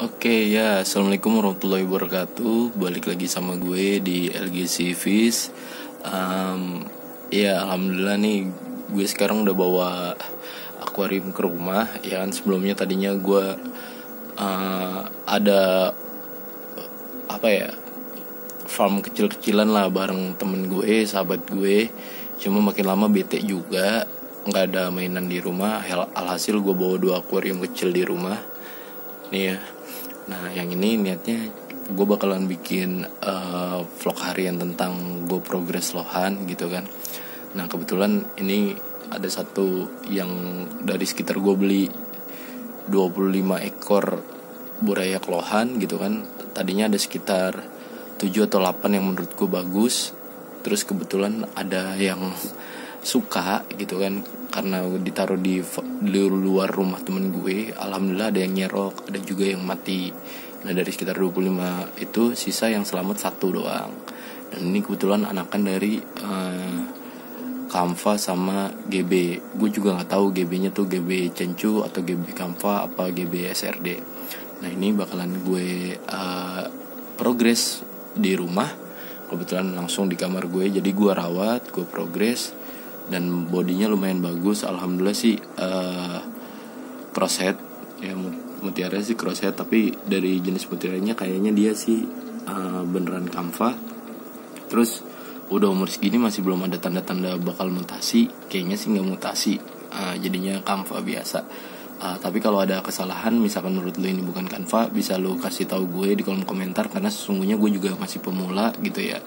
Oke ya, assalamualaikum warahmatullahi wabarakatuh. Balik lagi sama gue di LGC Fish. Ya alhamdulillah nih, gue sekarang udah bawa akuarium ke rumah. Ya kan sebelumnya tadinya gue ada farm kecil-kecilan lah bareng temen gue, sahabat gue. Cuma makin lama bete juga, nggak ada mainan di rumah. Alhasil gue bawa 2 akuarium kecil di rumah. Nih ya. Nah yang ini niatnya gue bakalan bikin vlog harian tentang gue progres lohan gitu kan. Nah kebetulan ini ada satu yang dari sekitar gue beli 25 ekor burayak lohan gitu kan. Tadinya ada sekitar 7 atau 8 yang menurut gue bagus. Terus kebetulan ada yang suka gitu kan, karena ditaruh di luar rumah temen gue. Alhamdulillah ada yang nyerok, ada juga yang mati. Nah dari sekitar 25 itu sisa yang selamat 1 doang. Dan ini kebetulan anakan dari Kamfa sama GB. Gue juga gak tahu GB nya tuh GB Cencu atau GB Kamfa apa GB SRD. Nah ini bakalan gue progres di rumah. Kebetulan langsung di kamar gue, jadi gue rawat, gue progres. Dan bodinya lumayan bagus, alhamdulillah sih. Crosshead ya, mutiara sih crosshead, tapi dari jenis mutiaranya kayaknya dia sih beneran Kamfa. Terus udah umur segini masih belum ada tanda-tanda bakal mutasi, kayaknya sih nggak mutasi, jadinya Kamfa biasa. Tapi kalau ada kesalahan, misalkan menurut lo ini bukan Kamfa, bisa lo kasih tahu gue di kolom komentar, karena sesungguhnya gue juga masih pemula gitu ya,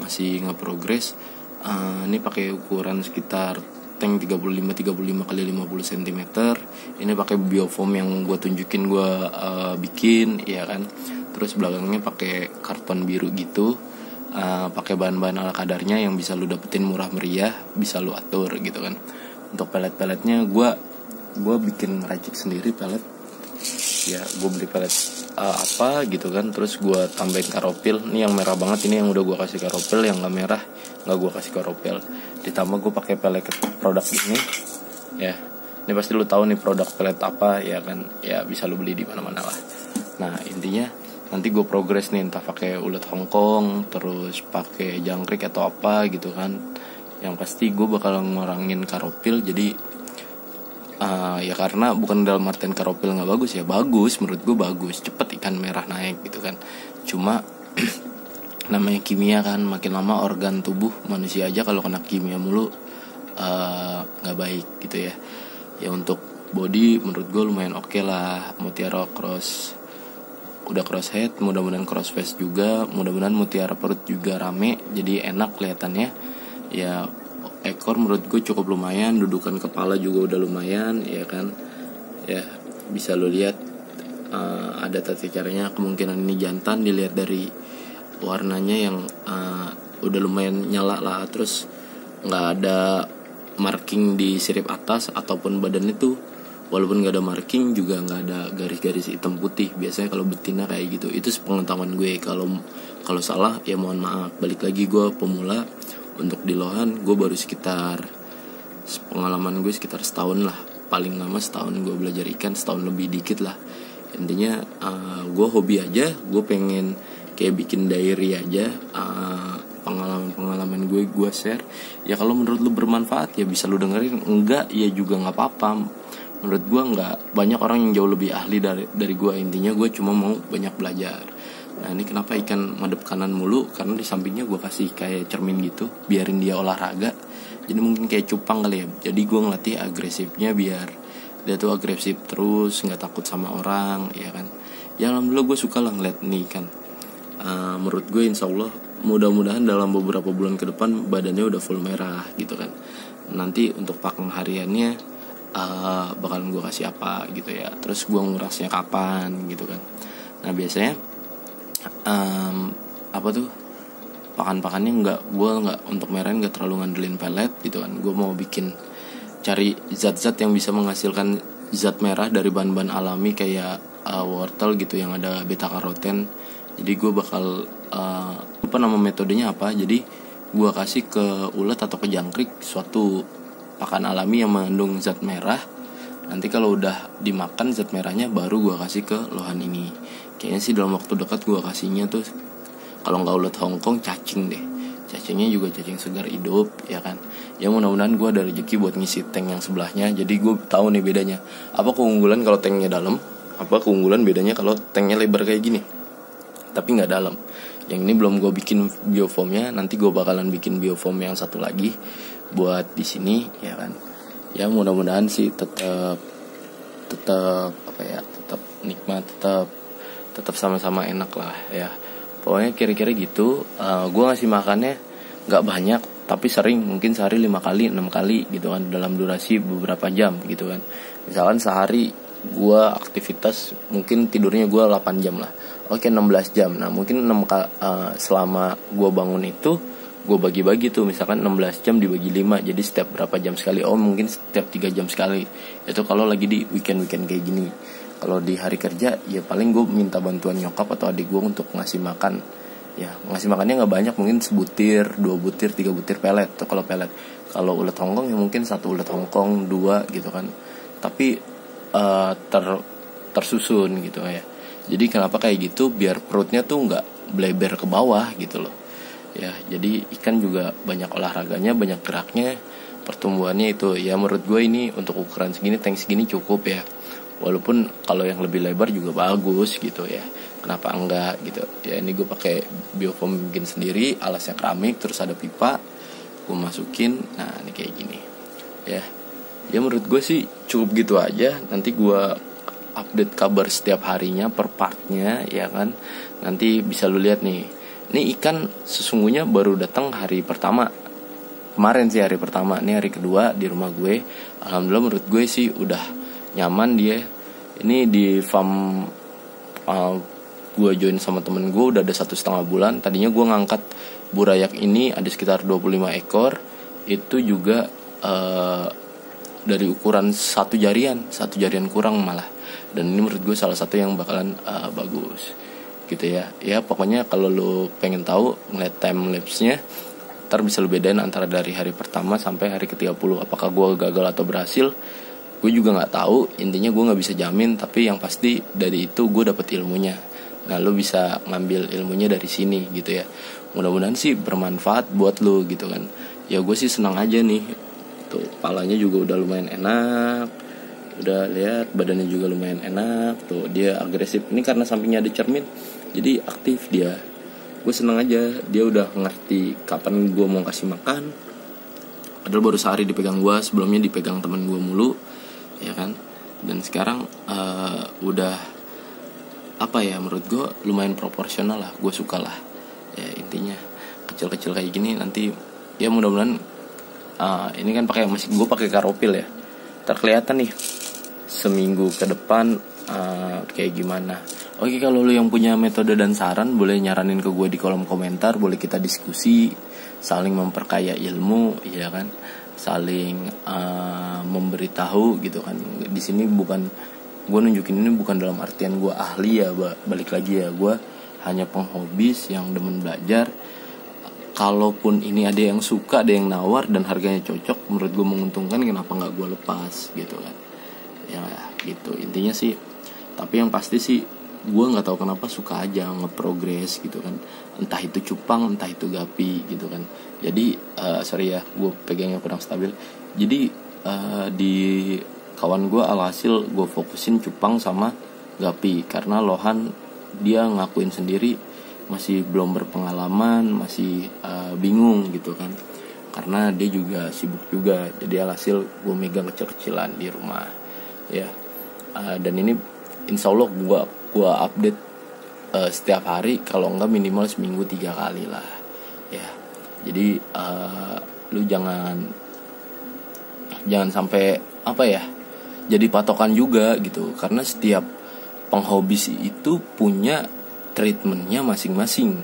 masih nggak progres. Ini pakai ukuran sekitar tank 35 kali 50 cm. Ini pakai biofoam yang gue tunjukin, gue bikin ya kan. Terus belakangnya pakai karton biru gitu. Pakai bahan-bahan ala kadarnya yang bisa lu dapetin murah meriah, bisa lu atur gitu kan. Untuk pelet-peletnya gue bikin racik sendiri pelet. Ya gue beli pelet apa gitu kan. Terus gue tambahin karopil. Ini yang merah banget, ini yang udah gue kasih karopil. Yang gak merah nggak gue kasih karopil. Ditambah gue pakai pelet produk ini ya. Ini pasti lu tahu nih produk pelet apa ya kan. Ya bisa lu beli di mana-mana lah. Nah intinya nanti gue progres nih, entah pakai ulet Hongkong, terus pakai jangkrik atau apa gitu kan. Yang pasti gue bakal ngurangin karopil. Jadi ya karena bukan dalam artian karopil nggak bagus ya, bagus, menurut gue bagus, cepet ikan merah naik gitu kan. Cuma namanya kimia kan, makin lama organ tubuh manusia aja kalau kena kimia mulu nggak baik gitu ya. Ya untuk body menurut gue lumayan oke lah. Mutiara cross udah crosshead, mudah-mudahan cross face juga, mudah-mudahan mutiara perut juga rame, jadi enak kelihatannya. Ya ekor menurut gue cukup lumayan, dudukan kepala juga udah lumayan ya kan. Ya bisa lo lihat ada tata caranya, kemungkinan ini jantan dilihat dari warnanya yang udah lumayan nyala lah. Terus nggak ada marking di sirip atas ataupun badan itu, walaupun nggak ada marking juga nggak ada garis-garis hitam putih. Biasanya kalau betina kayak gitu. Itu sepengetahuan gue. Kalau salah ya mohon maaf. Balik lagi, gue pemula. Untuk di lohan gue baru sekitar, pengalaman gue sekitar setahun lah, paling lama setahun gue belajar ikan, setahun lebih dikit lah. Intinya gue hobi aja, gue pengen kayak bikin diary aja, pengalaman gue share. Ya kalau menurut lu bermanfaat ya bisa lu dengerin, enggak ya juga nggak apa-apa. Menurut gue nggak banyak orang yang jauh lebih ahli dari gue. Intinya gue cuma mau banyak belajar. Nah ini kenapa ikan madep kanan mulu, karena di sampingnya gue kasih kayak cermin gitu, biarin dia olahraga. Jadi mungkin kayak cupang kali ya. Jadi gue ngelatih agresifnya biar dia tuh agresif terus, nggak takut sama orang ya kan. Ya alhamdulillah gue suka lah ngeliat nih ikan. Menurut gue insya Allah mudah-mudahan dalam beberapa bulan ke depan badannya udah full merah gitu kan. Nanti untuk pakan hariannya bakalan gue kasih apa gitu ya. Terus gue ngurasnya kapan gitu kan. Nah biasanya pakan-pakannya gue nggak untuk merah nggak terlalu ngandelin pelet gitu kan. Gue mau cari zat-zat yang bisa menghasilkan zat merah dari bahan-bahan alami kayak wortel gitu yang ada beta karoten. Jadi gue bakal lupa nama metodenya apa. Jadi gue kasih ke ulet atau ke jangkrik suatu pakan alami yang mengandung zat merah. Nanti kalau udah dimakan zat merahnya baru gue kasih ke lohan ini. Kayaknya sih dalam waktu dekat gue kasihnya tuh, kalau nggak ulet Hongkong, cacing deh. Cacingnya juga cacing segar hidup, ya kan. Ya mudah-mudahan gue ada rezeki buat ngisi tank yang sebelahnya. Jadi gue tahu nih bedanya. Apa keunggulan kalau tanknya dalam, apa keunggulan bedanya kalau tanknya lebar kayak gini tapi nggak dalam. Yang ini belum gue bikin biofoamnya, nanti gue bakalan bikin biofoam yang satu lagi buat di sini, ya kan. Ya mudah-mudahan sih tetap apa ya, tetap nikmat, tetap sama-sama enak lah ya. Pokoknya kira-kira gitu. Gue ngasih makannya nggak banyak tapi sering, mungkin sehari 5 kali 6 kali gitu kan, dalam durasi beberapa jam gitu kan. Misalkan sehari gue aktivitas mungkin tidurnya gue 8 jam lah, oke 16 jam. Nah mungkin selama gue bangun itu gue bagi-bagi tuh, misalkan 16 jam dibagi 5, jadi setiap berapa jam sekali, mungkin setiap 3 jam sekali. Itu kalau lagi di weekend kayak gini. Kalau di hari kerja ya paling gue minta bantuan nyokap atau adik gue untuk ngasih makan. Ya ngasih makannya nggak banyak, mungkin sebutir, 2 butir, 3 butir pelet tuh kalau pelet. Kalau ulet Hongkong ya mungkin 1 ulet Hongkong, 2 gitu kan. Tapi tersusun gitu ya. Jadi kenapa kayak gitu, biar perutnya tuh nggak bleber ke bawah gitu loh. Ya, jadi ikan juga banyak olahraganya, banyak geraknya, pertumbuhannya itu. Ya menurut gue ini untuk ukuran segini, tank segini cukup ya. Walaupun kalau yang lebih lebar juga bagus gitu ya. Kenapa enggak gitu. Ya ini gue pakai biofoam bikin sendiri, alasnya keramik, terus ada pipa, gue masukin. Nah ini kayak gini. Ya menurut gue sih cukup gitu aja. Nanti gue update kabar setiap harinya per partnya, ya kan. Nanti bisa lu lihat nih. Ini ikan sesungguhnya baru datang hari pertama. Kemarin sih hari pertama. Ini hari kedua di rumah gue. Alhamdulillah menurut gue sih udah nyaman dia. Ini di farm gue join sama temen gue udah ada 1,5 bulan. Tadinya gue ngangkat burayak ini ada sekitar 25 ekor. Itu juga dari ukuran satu jarian kurang malah. Dan ini menurut gue salah satu yang bakalan bagus gitu ya. Ya pokoknya kalau lo pengen tahu ngeliat time lapse-nya, ntar bisa lo bedain antara dari hari pertama sampai hari ke-30. Apakah gue gagal atau berhasil, gue juga gak tahu. Intinya gue gak bisa jamin, tapi yang pasti dari itu gue dapet ilmunya. Nah lo bisa ngambil ilmunya dari sini gitu ya. Mudah-mudahan sih bermanfaat buat lo gitu kan. Ya gue sih senang aja nih. Tuh palanya juga udah lumayan enak. Udah lihat badannya juga lumayan enak. Tuh dia agresif. Ini karena sampingnya ada cermin, jadi aktif dia. Gue seneng aja. Dia udah ngerti kapan gue mau kasih makan. Padahal baru sehari dipegang gue, sebelumnya dipegang temen gue mulu, ya kan. Dan sekarang udah apa ya, menurut gue lumayan proporsional lah. Gue suka lah. Ya intinya kecil-kecil kayak gini nanti ya mudah-mudahan ini kan gue pakai karopil ya. Terkelihatan nih seminggu ke depan kayak gimana. Oke, kalau lu yang punya metode dan saran boleh nyaranin ke gue di kolom komentar. Boleh kita diskusi, saling memperkaya ilmu, ya kan, saling memberitahu gitu kan. Di sini bukan gue nunjukin ini bukan dalam artian gue ahli ya, balik lagi ya, gue hanya penghobis yang demen belajar. Kalaupun ini ada yang suka, ada yang nawar dan harganya cocok, menurut gue menguntungkan, kenapa nggak gue lepas gitu kan. Ya gitu intinya sih. Tapi yang pasti sih gue nggak tahu kenapa suka aja ngeprogres gitu kan. Entah itu cupang, entah itu gapi gitu kan. Jadi sorry ya, gue pegangnya kurang stabil. Jadi di kawan gue alhasil gue fokusin cupang sama gapi, karena lohan dia ngakuin sendiri masih belum berpengalaman, masih bingung gitu kan, karena dia juga sibuk juga. Jadi alhasil gue megang kecil-kecilan di rumah ya. Dan ini insya Allah gue update setiap hari, kalau enggak minimal seminggu 3 kali lah ya. Jadi lu jangan sampai apa ya, jadi patokan juga gitu, karena setiap penghobis itu punya treatmentnya masing-masing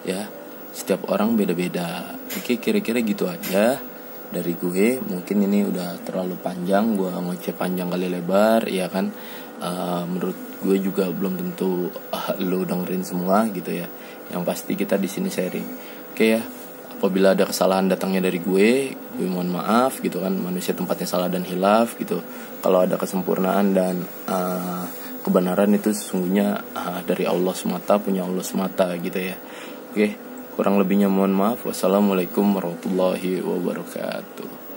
ya. Setiap orang beda-beda. Oke, kira-kira gitu aja dari gue. Mungkin ini udah terlalu panjang, gue ngoceh panjang kali lebar ya kan. Menurut gue juga belum tentu lo dengerin semua gitu ya. Yang pasti kita di sini sharing. Oke ya, Apabila ada kesalahan datangnya dari gue mohon maaf gitu kan, manusia tempatnya salah dan hilaf gitu. Kalau ada kesempurnaan dan kebenaran itu sesungguhnya dari Allah semata, punya Allah semata gitu ya. Oke, kurang lebihnya mohon maaf. Wassalamualaikum warahmatullahi wabarakatuh.